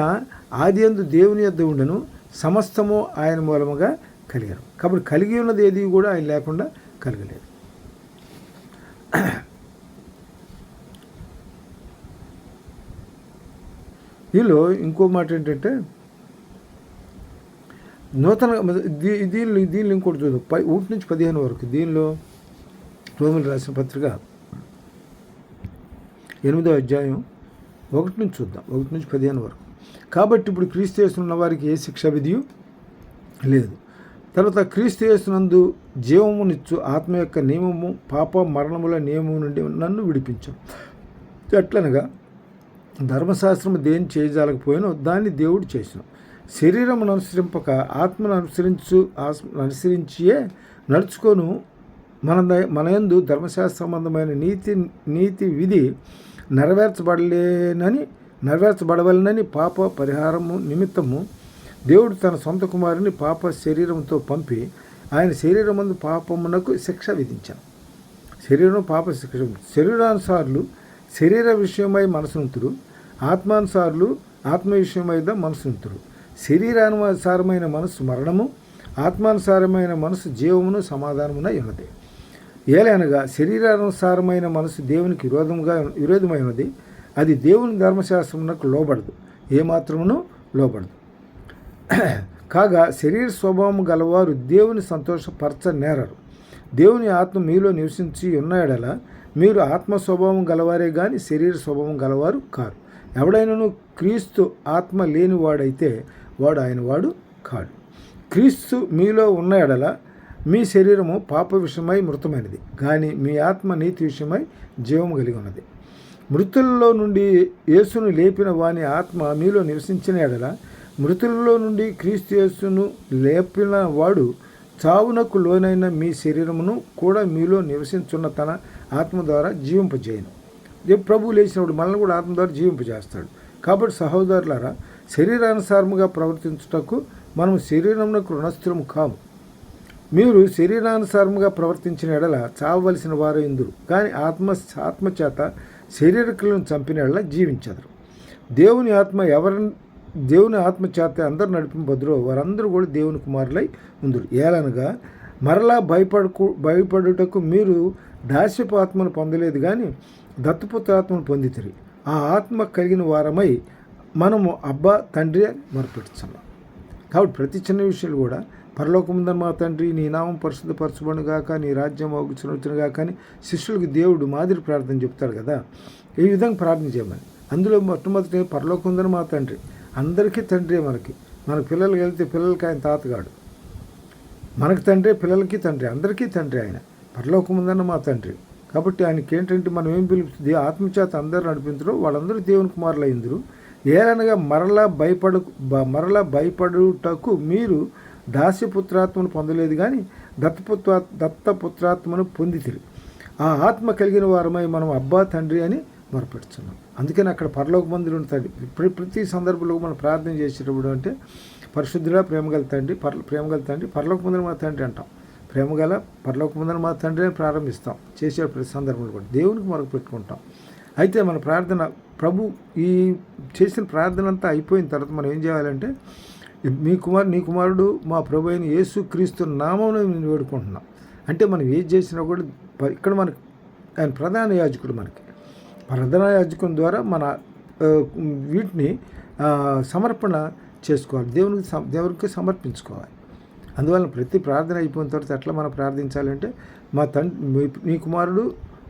A: ఆదియందు దేవుని యొద్ద ఉండను, సమస్తము ఆయన మూలముగా కలిగారు. కాబట్టి కలిగి ఉన్నది ఏది కూడా ఆయన లేకుండా కలగలేదు. దీనిలో ఇంకో మాట ఏంటంటే, నూతన దీనిలో ఇంకోటి చూద్దాం. 1 నుంచి 15 వరకు. దీనిలో రోమీయులకు రాసిన పత్రిక 8వ అధ్యాయం 1 నుంచి చూద్దాం. 1 నుంచి 15 వరకు. కాబట్టి ఇప్పుడు క్రీస్తు యేసునున్న వారికి ఏ శిక్షా విధియు లేదు. తర్వాత క్రీస్తు యేసునందు జీవమునిచ్చు ఆత్మ యొక్క నియమము పాప మరణముల నియమం నుండి నన్ను విడిపించాను. ఎట్లనగా ధర్మశాస్త్రము దేని చేయజాలకపోయినో దాన్ని దేవుడు చేసిన. శరీరమును అనుసరింపక ఆత్మను అనుసరించియే నడుచుకొను మన యందు ధర్మశాస్త్ర సంబంధమైన నీతి విధి నెరవేర్చబడవలనని పాప పరిహారము నిమిత్తము దేవుడు తన సొంత కుమారుని పాప శరీరంతో పంపి ఆయన శరీరమందు పాపమునకు శిక్ష విధించాను. శరీరం పాప శిక్ష. శరీరానుసారులు శరీర విషయమై మనసునుతురు, ఆత్మానుసారులు ఆత్మ విషయమై మనసునుతురు. శరీరానుసారమైన మనసు మరణము, ఆత్మానుసారమైన మనసు జీవమును సమాధానమున ఉన్నది. ఏలైనగా శరీరానుసారమైన మనసు దేవునికి విరోధమై ఉన్నది. అది దేవుని ధర్మశాస్త్రమునకు లోబడదు, ఏమాత్రమును లోబడదు. కాగా శరీర స్వభావం గలవారు దేవుని సంతోషపరచనేరరు. దేవుని ఆత్మ మీలో నివసించి ఉన్న ఎడల మీరు ఆత్మ స్వభావం గలవారే కానీ శరీర స్వభావం గలవారు కారు. ఎవడైనాను క్రీస్తు ఆత్మ లేనివాడైతే వాడు ఆయన వాడు కాడు. క్రీస్తు మీలో ఉన్న ఎడల మీ శరీరము పాప విషయమై మృతమైనది, కానీ మీ ఆత్మ నీతి విషయమై జీవము కలిగి ఉన్నది. మృతులలో నుండి యేసును లేపిన వాని ఆత్మ మీలో నివసించిన ఎడల మృతులలో నుండి క్రీస్తు యేసును లేపిన వాడు చావునకు లోనైన మీ శరీరమును కూడా మీలో నివసించున్న తన ఆత్మ ద్వారా జీవింపజేయను. ప్రభు లేచినప్పుడు మనల్ని కూడా ఆత్మ ద్వారా జీవింపజేస్తాడు. కాబట్టి సహోదరులారా, శరీరానుసారముగా ప్రవర్తించుటకు మనము శరీరమునకు రుణస్థులము కాము. మీరు శరీరానుసారముగా ప్రవర్తించిన ఎడల చావవలసిన వారు ఇందురు, కానీ ఆత్మచేత శరీరకులను చంపిన ఎడల జీవించదరు. దేవుని ఆత్మ చేత అందరు నడిపింపదురో వారందరూ కూడా దేవుని కుమారులై ఉందురు. ఏలనగా మరలా భయపడుటకు మీరు దాస్యపు ఆత్మను పొందలేదు, కానీ దత్తపుత్రాత్మను పొందితిరి. ఆ ఆత్మ కలిగిన వారమై మనము అబ్బా తండ్రి అని మొరపెట్టుచున్నాం. కాబట్టి ప్రతి చిన్న విషయాలు కూడా పరలోకముందన్న మా తండ్రి, నీ నామం పరిశుద్ధపరచబడును గాక, నీ రాజ్యం వచ్చును గాక అని శిష్యులకు దేవుడు మాదిరి ప్రార్థన చెప్తాడు కదా. ఈ విధంగా ప్రార్థన చేయమని. అందులో మొట్టమొదటి పరలోకముందన్న మా తండ్రి, అందరికీ తండ్రి. మన పిల్లలు వెళ్తే పిల్లలకి ఆయన తాతగాడు, మనకు తండ్రి, పిల్లలకి తండ్రి, అందరికీ తండ్రి ఆయన. పరలోకముందన్న మా తండ్రి. కాబట్టి ఆయనకి ఏంటంటే మనం ఏం పిలుస్తుంది, ఆత్మచేత అందరూ నడిపించరు, వాళ్ళందరూ దేవుని కుమారులు అయిందరు. ఏలనగా మరలా భయపడుటకు మీరు దాస్యపుత్రాత్మను పొందలేదు, కానీ దత్తపుత్రాత్మను పొందితిరి. ఆ ఆత్మ కలిగిన వారమై మనం అబ్బా తండ్రి అని మొరపెడుతున్నాం. అందుకని అక్కడ పరలోక మందిరం ఉంటుంది. ప్రతి సందర్భంలో మనం ప్రార్థన చేసేటప్పుడు అంటే పరిశుద్ధుడా ప్రేమగల తండ్రి పరలోక మందిరం మా తండ్రి అంటాం. ప్రేమగల పరలోక మందిరం మా తండ్రి అని ప్రారంభిస్తాం. చేసే ప్రతి సందర్భంలో కూడా దేవునికి మొరకు పెట్టుకుంటాం. అయితే మన ప్రార్థన ప్రభు ఈ చేసిన ప్రార్థన అంతా అయిపోయిన తర్వాత మనం ఏం చేయాలంటే, నీ కుమారుడు మా ప్రభు అయిన యేసు క్రీస్తు నామమున నేను వేడుకుంటున్నాం. అంటే మనం ఏది చేసినా కూడా ఇక్కడ మనకి ఆయన ప్రధాన యాజకుడు. మనకి ప్రధాన యాజకుని ద్వారా మన వీటిని సమర్పణ చేసుకోవాలి, దేవునికి సమర్పించుకోవాలి. అందువల్ల ప్రతి ప్రార్థన అయిపోయిన తర్వాత ఎట్లా మనం ప్రార్థించాలంటే, నీ కుమారుడు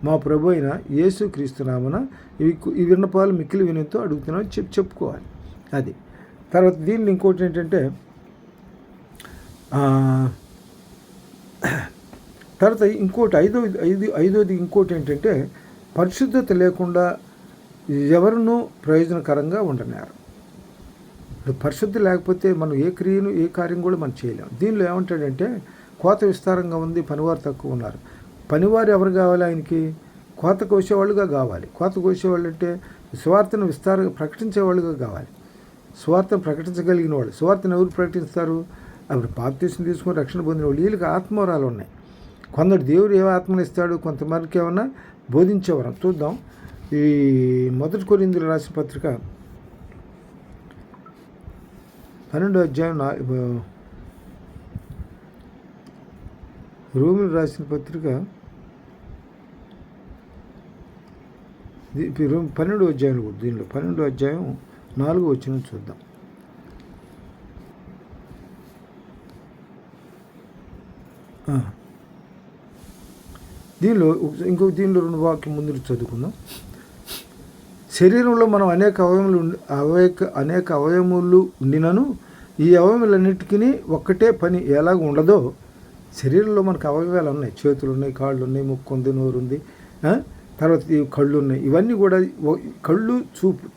A: మా ప్రభు అయిన యేసు క్రీస్తు నామమున ఈ విన్నపాలు మిక్కిలి వినయంతో అడుగుతున్నామని చెప్పుకోవాలి. అది తర్వాత దీనిలో ఇంకోటి ఏంటంటే, తర్వాత ఇంకోటి ఐదోది ఇంకోటి ఏంటంటే, పరిశుద్ధత లేకుండా ఎవరినూ ప్రయోజనకరంగా ఉండనేరు. పరిశుద్ధి లేకపోతే మనం ఏ కార్యం కూడా మనం చేయలేము. దీనిలో ఏమంటాడంటే, కోత విస్తారంగా ఉంది, పనివారు తక్కువ ఉన్నారు. పనివారు ఎవరు కావాలి ఆయనకి? కోత కోసేవాళ్ళుగా కావాలి. కోత కోసేవాళ్ళు అంటే సువార్తను విస్తారంగా ప్రకటించేవాళ్ళుగా కావాలి. సువార్తను ప్రకటించగలిగిన వాళ్ళు. సువార్తను ఎవరు ప్రకటిస్తారు? అప్పుడు బాప్తీసం తీసుకుని రక్షణ పొందిన వాళ్ళు. వీళ్ళకి ఆత్మవరాలు ఉన్నాయి. కొందరు దేవుడు ఏ ఆత్మను ఇస్తాడు, కొంతమందికి ఏమన్నా బోధించేవారు. చూద్దాం. ఈ 1 కొరింథీయులకు రాసిన పత్రిక 12వ అధ్యాయం, రోమిలకు రాసిన పత్రిక 12వ అధ్యాయం కూడా, దీనిలో 12వ అధ్యాయం 4వ వచనం చూద్దాం. దీనిలో 2 వాక్యం ముందు చదువుకుందాం. శరీరంలో మనం అనేక అవయములు ఉండినను ఈ అవయములన్నిటికీ ఒక్కటే పని ఎలాగ ఉండదో, శరీరంలో మనకు అవయవాలు ఉన్నాయి. చేతులు ఉన్నాయి, కాళ్ళు ఉన్నాయి, ముక్కు ఉంది, నోరు ఉంది, తర్వాత కళ్ళు ఉన్నాయి. ఇవన్నీ కూడా కళ్ళు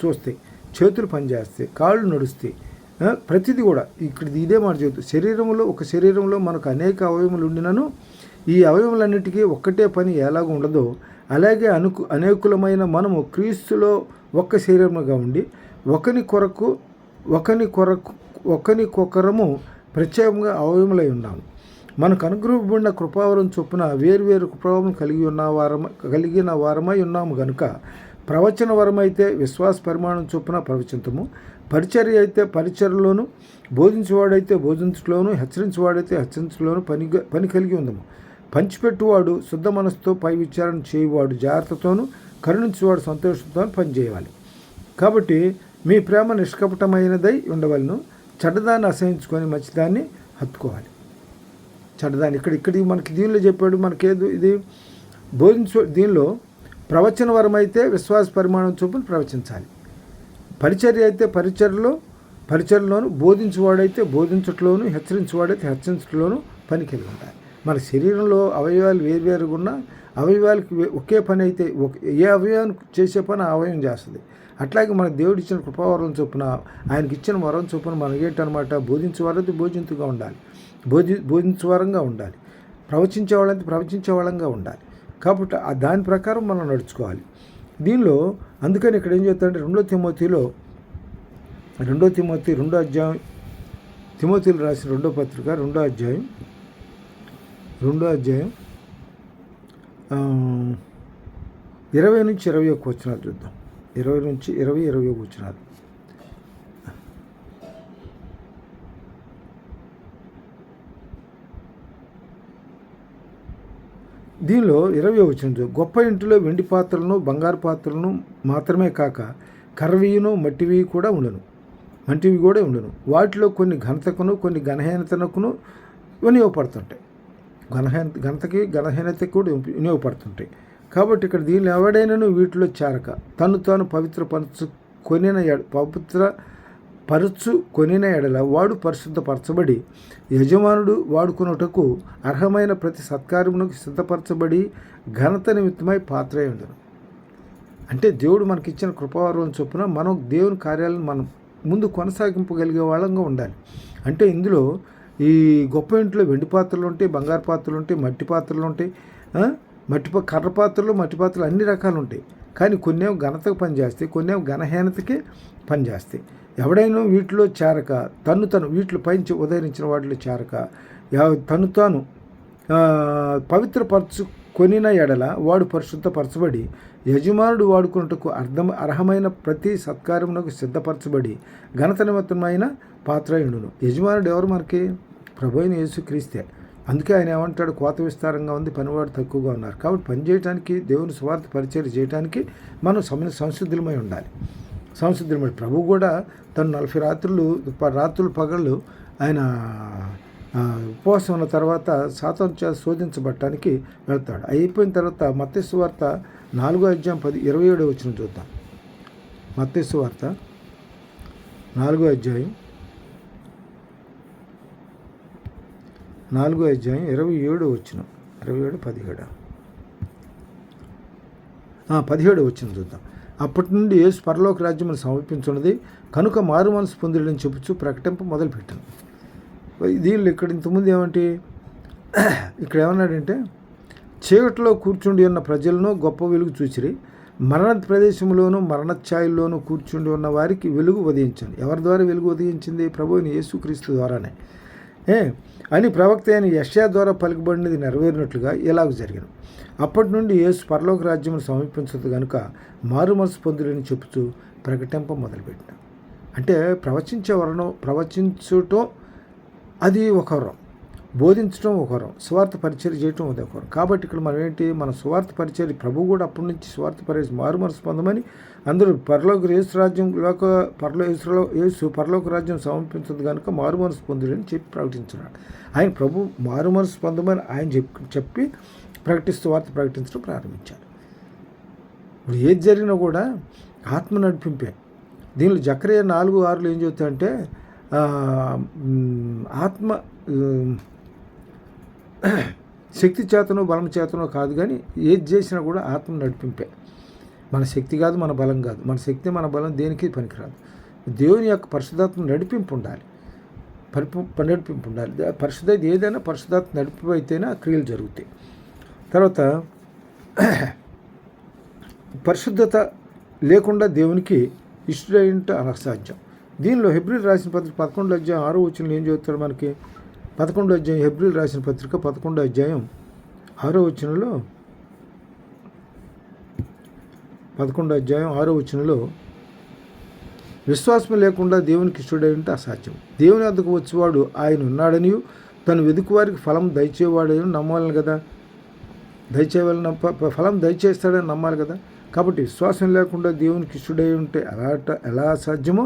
A: చూస్తాయి, చేతులు పనిచేస్తాయి, కాళ్ళు నడుస్తాయి, ప్రతిదీ కూడా ఇక్కడ ఇదే మాట చెబుతుంది. ఒక శరీరంలో మనకు అనేక అవయములు ఉండినను ఈ అవయములన్నిటికీ ఒక్కటే పని ఎలాగ ఉండదో, అలాగే అనేకులమైన మనము క్రీస్తులో ఒక్క శరీరముగా ఉండి ఒకరికొకరము ప్రత్యేకంగా అవయములై ఉన్నాము. మనకు అనుగ్రహపడిన కృపావరం చొప్పున వేరువేరు కృపావరం కలిగిన వారమై ఉన్నాము గనుక, ప్రవచన వరమైతే విశ్వాస పరిమాణం చొప్పున ప్రవచింతము, పరిచర్య అయితే పరిచర్యలోను, బోధించేవాడైతే బోధించలోను, హెచ్చరించేవాడైతే హెచ్చరించలోను పని కలిగి ఉందము. పంచిపెట్టువాడు శుద్ధ మనసుతో పై విచారణ చేయువాడు జాగ్రత్తతోనూ, కరుణించేవాడు సంతోషంతో పనిచేయాలి. కాబట్టి మీ ప్రేమ నిష్కపటమైనదై ఉండవలను. చెడ్డదాన్ని అసహించుకొని మంచిదాన్ని హత్తుకోవాలి. చెడ్డదాన్ని ఇక్కడికి మనకి దీనిలో చెప్పాడు. మనకేదో ఇది దీనిలో ప్రవచన వరం అయితే విశ్వాస పరిమాణం చొప్పున ప్రవచించాలి. పరిచర్య అయితే పరిచర్యలోను, బోధించువాడైతే బోధించట్లోను, హెచ్చరించువాడైతే హెచ్చరించట్లోను పని కలిగి ఉండాలి. మన శరీరంలో అవయవాలు వేరువేరుగా ఉన్న అవయవాలకి ఒకే పని అయితే ఏ అవయవాన్ని చేసే పని ఆ అవయవం చేస్తుంది. అట్లాగే మన దేవుడు ఇచ్చిన కృపావరం చొప్పున, ఆయనకి ఇచ్చిన వరం చొప్పున మనం ఏంటనమాట, బోధించేవారైతే బోధించుగా ఉండాలి, బోధించేవారంగా ఉండాలి, ప్రవచించేవాళ్ళైతే ప్రవచించేవాళ్ళంగా ఉండాలి. కాబట్టి దాని ప్రకారం మనం నడుచుకోవాలి. దీనిలో అందుకని ఇక్కడ ఏం చెప్తారంటే 2 తిమోతి 2 అధ్యాయం, తిమోతిలు రాసిన 2వ పత్రిక 2వ అధ్యాయం 20 నుంచి 21 వచనాలు చూద్దాం. 20 నుంచి 21 వచనాలు. దీనిలో 20 వచనం, గొప్ప ఇంటిలో వెండి పాత్రలను బంగారు పాత్రలను మాత్రమే కాక కర్రవియును మట్టివి కూడా ఉండను. వాటిలో కొన్ని ఘనతకును కొన్ని ఘనహీనతకును వినియోగపడుతుంటాయి. ఘనహీనతకు కూడా వినియోగపడుతుంటాయి. కాబట్టి ఇక్కడ దీనిలో ఎవడైనాను వీటిలో చేరక తాను కొనిన ఎడల వాడు పరిశుద్ధపరచబడి యజమానుడు వాడుకున్నటకు అర్హమైన ప్రతి సత్కార్యమునకు సిద్ధపరచబడి ఘనత నిమిత్తమై పాత్రై ఉండను. అంటే దేవుడు మనకిచ్చిన కృపావరం చొప్పున మనం దేవుని కార్యాలను మనం ముందు కొనసాగింపగలిగే వాళ్ళంగా ఉండాలి. అంటే ఇందులో ఈ గొప్ప ఇంట్లో వెండి పాత్రలు ఉంటాయి, బంగారు పాత్రలు ఉంటాయి, మట్టి పాత్రలు ఉంటాయి, కర్ర పాత్రలు మట్టి పాత్రలు అన్ని రకాలు ఉంటాయి. కానీ కొన్నేమో ఘనతకు పనిచేస్తాయి, కొన్నేమో ఘనహీనతకి పనిచేస్తాయి. ఎవడైనా వీటిలో చేరక తను వీటిలో పైంచి ఉదయించిన వాటిలో చేరక తాను పవిత్రపరచుకొనిన ఎడల వాడు పరిశుద్ధపరచబడి యజమానుడు వాడుకున్నట్టుకు అర్హమైన ప్రతి సత్కారమునకు సిద్ధపరచబడి ఘనత నిమిత్తమైన పాత్రయుడును. యజమానుడు ఎవరు? మనకి ప్రభు అయిన యేసుక్రీస్తే. అందుకే ఆయన ఏమంటాడు, కోత విస్తారంగా ఉంది, పనివాడు తక్కువగా ఉన్నారు. కాబట్టి పని చేయడానికి, దేవుని స్వార్థ పరిచర్య చేయడానికి మనం సంసిద్ధులమై ఉండాలి. ప్రభు కూడా తను 40 రాత్రులు పగళ్ళు ఆయన ఉపవాసం ఉన్న తర్వాత సాతాను చేత శోధించబడటానికి వెళ్తాడు. అయిపోయిన తర్వాత మత్తయి సువార్త 4వ అధ్యాయం 27వ వచనం చూద్దాం. మత్తయి సువార్త 4వ అధ్యాయం 27వ వచనం, 17వ వచనం చూద్దాం. అప్పటి నుండి యేసు పరలోక రాజ్యమును సమర్పించున్నది కనుక మారు మనసు పొందుడని చెప్పుచు ప్రకటింప మొదలుపెట్టాను. దీనిలో ఇక్కడ ఇంతకుముందు ఇక్కడ ఏమన్నాడంటే, చీకటిలో కూర్చుండి ఉన్న ప్రజలను గొప్ప వెలుగు చూసిరి, మరణ ప్రదేశంలోనూ మరణఛాయల్లోనూ కూర్చుండి ఉన్న వారికి వెలుగు ఉదయించండి. ఎవరి ద్వారా వెలుగు ఉదయించింది? ప్రభువైన యేసుక్రీస్తు ద్వారానే అని ప్రవక్త అయిన యెషయా ద్వారా పలుకబడినది నెరవేరినట్లుగా ఇలాగ జరిగింది. అప్పటి నుండి యేసు పరలోక రాజ్యమును సమీపించదు కనుక మారు మనసు పొందులని చెబుతూ ప్రకటింప మొదలుపెట్టిన. అంటే ప్రవచించటం అది ఒక వరం, బోధించడం ఒక వరం, స్వార్థ పరిచర్య చేయటం అది ఒక వరం. కాబట్టి ఇక్కడ మనం మన స్వార్థ పరిచర్య ప్రభు కూడా అప్పటి నుంచి స్వార్థ పరిచర్య మారు మనసు పొందమని అందరూ పరలోక రాజ్యం సమర్పించదు కనుక మారు మనసు పొందులని చెప్పి ప్రకటించున్నాడు. ఆయన ప్రభు మారు మనసు పొందమని ఆయన చెప్పి వార్త ప్రకటించడం ప్రారంభించారు. ఇప్పుడు ఏది జరిగినా కూడా ఆత్మ నడిపింపే. దీనిలో జకరియా 4:6 ఏం చెబుతాయంటే, ఆత్మ శక్తి చేతనో బలం చేతనో కాదు, కానీ ఏది చేసినా కూడా ఆత్మ నడిపింపే. మన శక్తి కాదు, మన బలం కాదు. మన శక్తి మన బలం దేనికి పనికిరాదు. దేవుని యొక్క పరిశుద్ధాత్మ నడిపింపు ఉండాలి, నడిపింపు ఉండాలి. పరిశుద్ధత ఏదైనా పరిశుద్ధాత్మ నడిపి అయితేనే ఆ క్రియలు జరుగుతాయి. తర్వాత పరిశుద్ధత లేకుండా దేవునికి ఇష్టడైంట అసాధ్యం. దీనిలో హెబ్రీలు రాసిన పత్రిక 11వ అధ్యాయం 6వ వచనంలో ఏం చదువుతాడు మనకి? 11వ అధ్యాయం హెబ్రీలు రాసిన పత్రిక 11వ అధ్యాయం 6వ వచనంలో 11వ అధ్యాయం 6వ వచనంలో విశ్వాసం లేకుండా దేవునికి ఇష్టడైంట అసాధ్యం. దేవుని వద్దకు వచ్చేవాడు ఆయన ఉన్నాడని తను వెదుకువారికి ఫలం దయచేవాడని నమ్మాలి కదా, ఫలం దయచేస్తాడని నమ్మాలి కదా. కాబట్టి విశ్వాసం లేకుండా దేవునికి ఇష్టడై ఉంటే ఎలా సాధ్యమో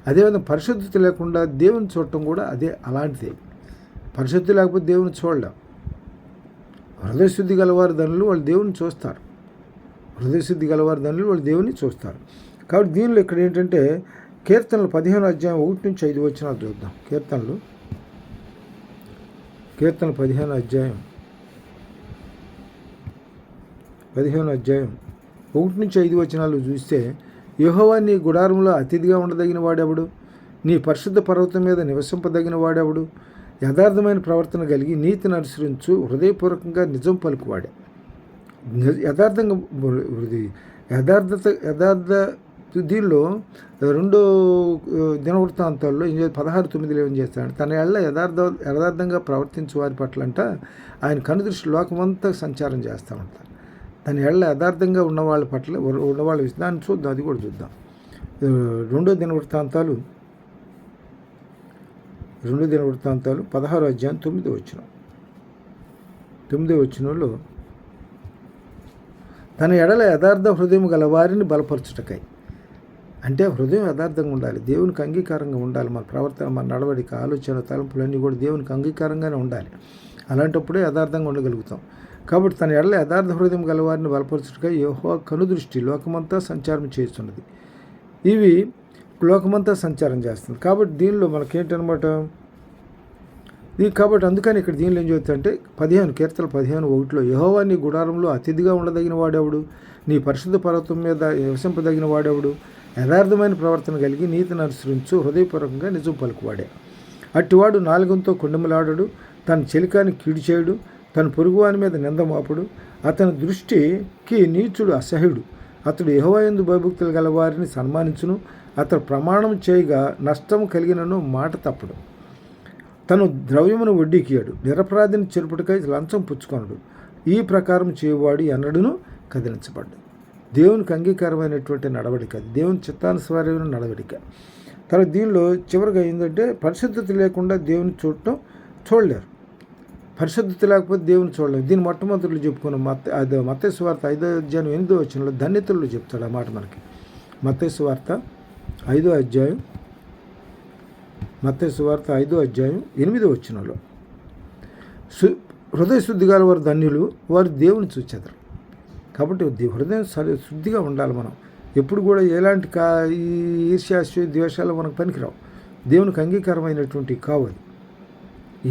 A: అదేవిధంగా పరిశుద్ధత లేకుండా దేవుని చూడటం కూడా అలాంటిదే. పరిశుద్ధి లేకపోతే దేవుని చూడలేం. హృదయశుద్ధి గలవారి ధనులు వాళ్ళు దేవుని చూస్తారు. హృదయశుద్ధి గలవారి ధనులు వాళ్ళు దేవుని చూస్తారు. కాబట్టి దీనిలో ఇక్కడ ఏంటంటే కీర్తనలు 15 అధ్యాయం 1 నుంచి 5 వచనాలు చూద్దాం. కీర్తనలు 15 అధ్యాయం 1 నుంచి 5 వచనాలు చూస్తే, యెహోవా నీ గుడారంలో అతిథిగా ఉండదగిన వాడెవడు? నీ పరిశుద్ధ పర్వతం మీద నివసింపదగిన వాడెవడు? యథార్థమైన ప్రవర్తన కలిగి నీతిని అనుసరించు హృదయపూర్వకంగా నిజం పలుకువాడే. యథార్థ దీనిలో 2 దినవృత్తాంతాల్లో 16:9 ఏం చేస్తాడు? తన ఎళ్ళ యథార్థంగా ప్రవర్తించే వారి పట్లంట ఆయన కనుదృష్టి లోకమంతా సంచారం చేస్తూ ఉంటారు. తన ఎళ్ళ యథార్థంగా ఉన్నవాళ్ళ పట్ల ఉన్నవాళ్ళ దాన్ని చూద్దాం, అది కూడా చూద్దాం. 2 దినవృత్తాంతాలు 16 అధ్యాయం 9 వచనంలో తన ఎడల యథార్థ హృదయం గల వారిని బలపరచుటకై. అంటే హృదయం యథార్థంగా ఉండాలి, దేవునికి అంగీకారంగా ఉండాలి. మన ప్రవర్తన, మన నడవడిక, ఆలోచన, తలంపులన్నీ కూడా దేవునికి అంగీకారంగానే ఉండాలి. అలాంటప్పుడే యథార్థంగా ఉండగలుగుతాం. కాబట్టి తన ఎడల యథార్థ హృదయం గల వారిని బలపరచుటకై యెహోవా కనుదృష్టి లోకమంతా సంచారం చేస్తున్నది. ఇవి లోకమంతా సంచారం చేస్తుంది. కాబట్టి దీనిలో మనకేంటనమాట, కాబట్టి అందుకని ఇక్కడ దీనిలో ఏం చెబుతుందంటే కీర్తనలు 15:1 యెహోవా నీ గుడారంలో అతిథిగా ఉండదగిన వాడెవడు? నీ పరిశుద్ధ పర్వతం మీద నివసింపదగిన వాడెవడు? యథార్థమైన ప్రవర్తన కలిగి నీతిని అనుసరించు హృదయపూర్వకంగా నిజం పలుకువాడే. అట్టివాడు నాలుగుతో కొండెములాడడు, తన చెలికాన్ని కీడు చేయడు, తన పొరుగువాని మీద నింద మాపుడు. అతని దృష్టికి నీచుడు అసహ్యుడు. అతడు యెహోవా యందు భయభక్తులు గల వారిని సన్మానించును. అతడు ప్రమాణం చేయగా నష్టం కలిగినను మాట తప్పడు. తను ద్రవ్యమును వడ్డీకియాడు, నిరపరాధిని చెరుపుటకై లంచం పుచ్చుకొనడు. ఈ ప్రకారం చేయవాడు ఎన్నడూను కదిలించబడ్డు. దేవునికి అంగీకారమైనటువంటి నడవడిక, దేవుని చిత్తానుసారమైన నడవడిక. తర్వాత దీనిలో చివరిగా ఏంటంటే పరిశుద్ధత లేకుండా దేవుని చూడలేరు. పరిశుద్ధత లేకపోతే దేవుని చూడలేరు. దీన్ని మొట్టమొదటిలో చెప్పుకున్నాం. మత్తయి సువార్త 5వ అధ్యాయం 8వ వచనంలో ధన్యతల్లో చెప్తాడు ఆ మాట మనకి. మత్తయి సువార్త 5వ అధ్యాయం 8వ వచనంలో హృదయ శుద్ధి గల వారు ధన్యులు, వారు దేవుని చూచెదరు. కాబట్టి హృదయం శుద్ధిగా ఉండాలి. మనం ఎప్పుడు కూడా ఎలాంటి ఈ ఈర్ష్యాసు ద్వేషాలు మనకు పనికిరావు. దేవునికి అంగీకారమైనటువంటి కావాలి.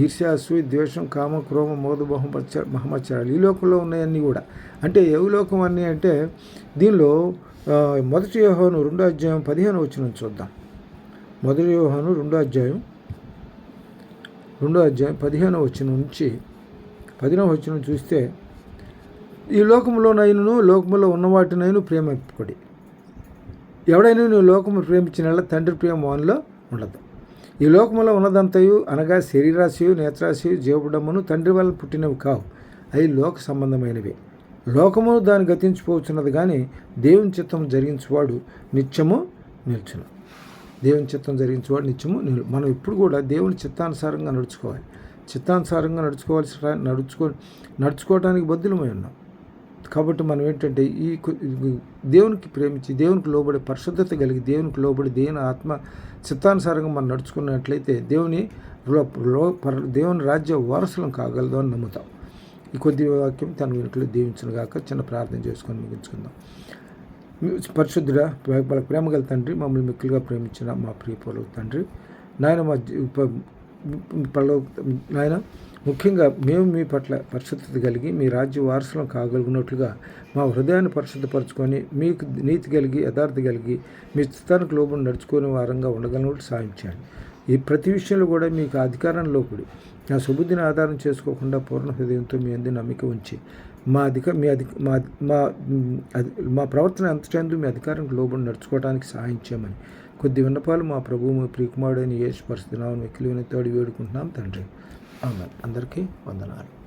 A: ఈర్ష్యాసు ద్వేషం, కామ, క్రోమ, మోద, మహమచ్చరాలు ఈ లోకంలో ఉన్నాయన్నీ కూడా. అంటే ఏ లోకం అన్నీ అంటే దీనిలో 1 యోహాను 2వ అధ్యాయం 15వ వచనం చూద్దాం. 1 యోహాను 2వ అధ్యాయం 15వ వచనం నుంచి 10వ వచనం చూస్తే, ఈ లోకంలోనైనను లోకములో ఉన్న వాటినైనా ప్రేమింపకొడి. ఎవడైనా నువ్వు లోకము ప్రేమించిన తండ్రి ప్రేమ వానిలో ఉండదు. ఈ లోకములో ఉన్నదంతయు అనగా శరీరాశయు, నేత్రాశయు, జీవబడమును తండ్రి వల్ల పుట్టినవి కావు, అవి లోక సంబంధమైనవి. లోకము దాన్ని గతించిపోతున్నది, కానీ దేవుని చిత్తం జరిగించేవాడు నిత్యము నిల్చును. దేవుని చిత్తం జరిగించేవాడు నిత్యము మనం ఎప్పుడు కూడా దేవుని చిత్తానుసారంగా నడుచుకోవాలి. చిత్తానుసారంగా నడుచుకోవడానికి బద్దులమై ఉన్నాం. కాబట్టి మనం ఏంటంటే ఈ దేవునికి ప్రేమించి, దేవునికి లోబడి, పరిశుద్ధత కలిగి దేవునికి లోబడి, దేవుని ఆత్మ చిత్తానుసారంగా మనం నడుచుకున్నట్లయితే దేవుని రాజ్య వారసులం కాగలదు అని నమ్ముతాం. ఈ కొద్ది వాక్యం తన వెనుకలో దీవించును గాక. చిన్న ప్రార్థన చేసుకొని ముగించుకుందాం. పరిశుద్ధుడా, ప్రేమ గల తండ్రి, మమ్మల్ని మిక్కులుగా ప్రేమించిన మా ప్రియ పరలోక తండ్రి, నాయన నాయన ముఖ్యంగా మేము మీ పట్ల పరిశుద్ధత కలిగి మీ రాజ్య వారసులం కాగలిగినట్లుగా మా హృదయాన్ని పరిశుద్ధపరచుకొని మీకు నీతి కలిగి, యథార్థ కలిగి, మీ చిత్తానికి లోబడి నడుచుకునే వారంగా ఉండగలిగినట్టు సాయం చేయండి. ఈ ప్రతి విషయంలో కూడా మీకు అధికారంలో కూడి నా సుబుద్ధిని ఆధారం చేసుకోకుండా పూర్ణ హృదయంతో మీ అందు నమ్మిక ఉంచి మా ప్రవర్తన అంతటందు మీ అధికారానికి లోబడి నడుచుకోవడానికి సహాయం చేయమని కొద్ది విన్నపాలు మా ప్రభువు, మీ ప్రియకుమారుడైన యేసు పరిశుద్ధ నామమున మిక్కిలి వినతి వేడుకుంటున్నాం తండ్రి. ఆమేన్. అందరికీ వందనాలు.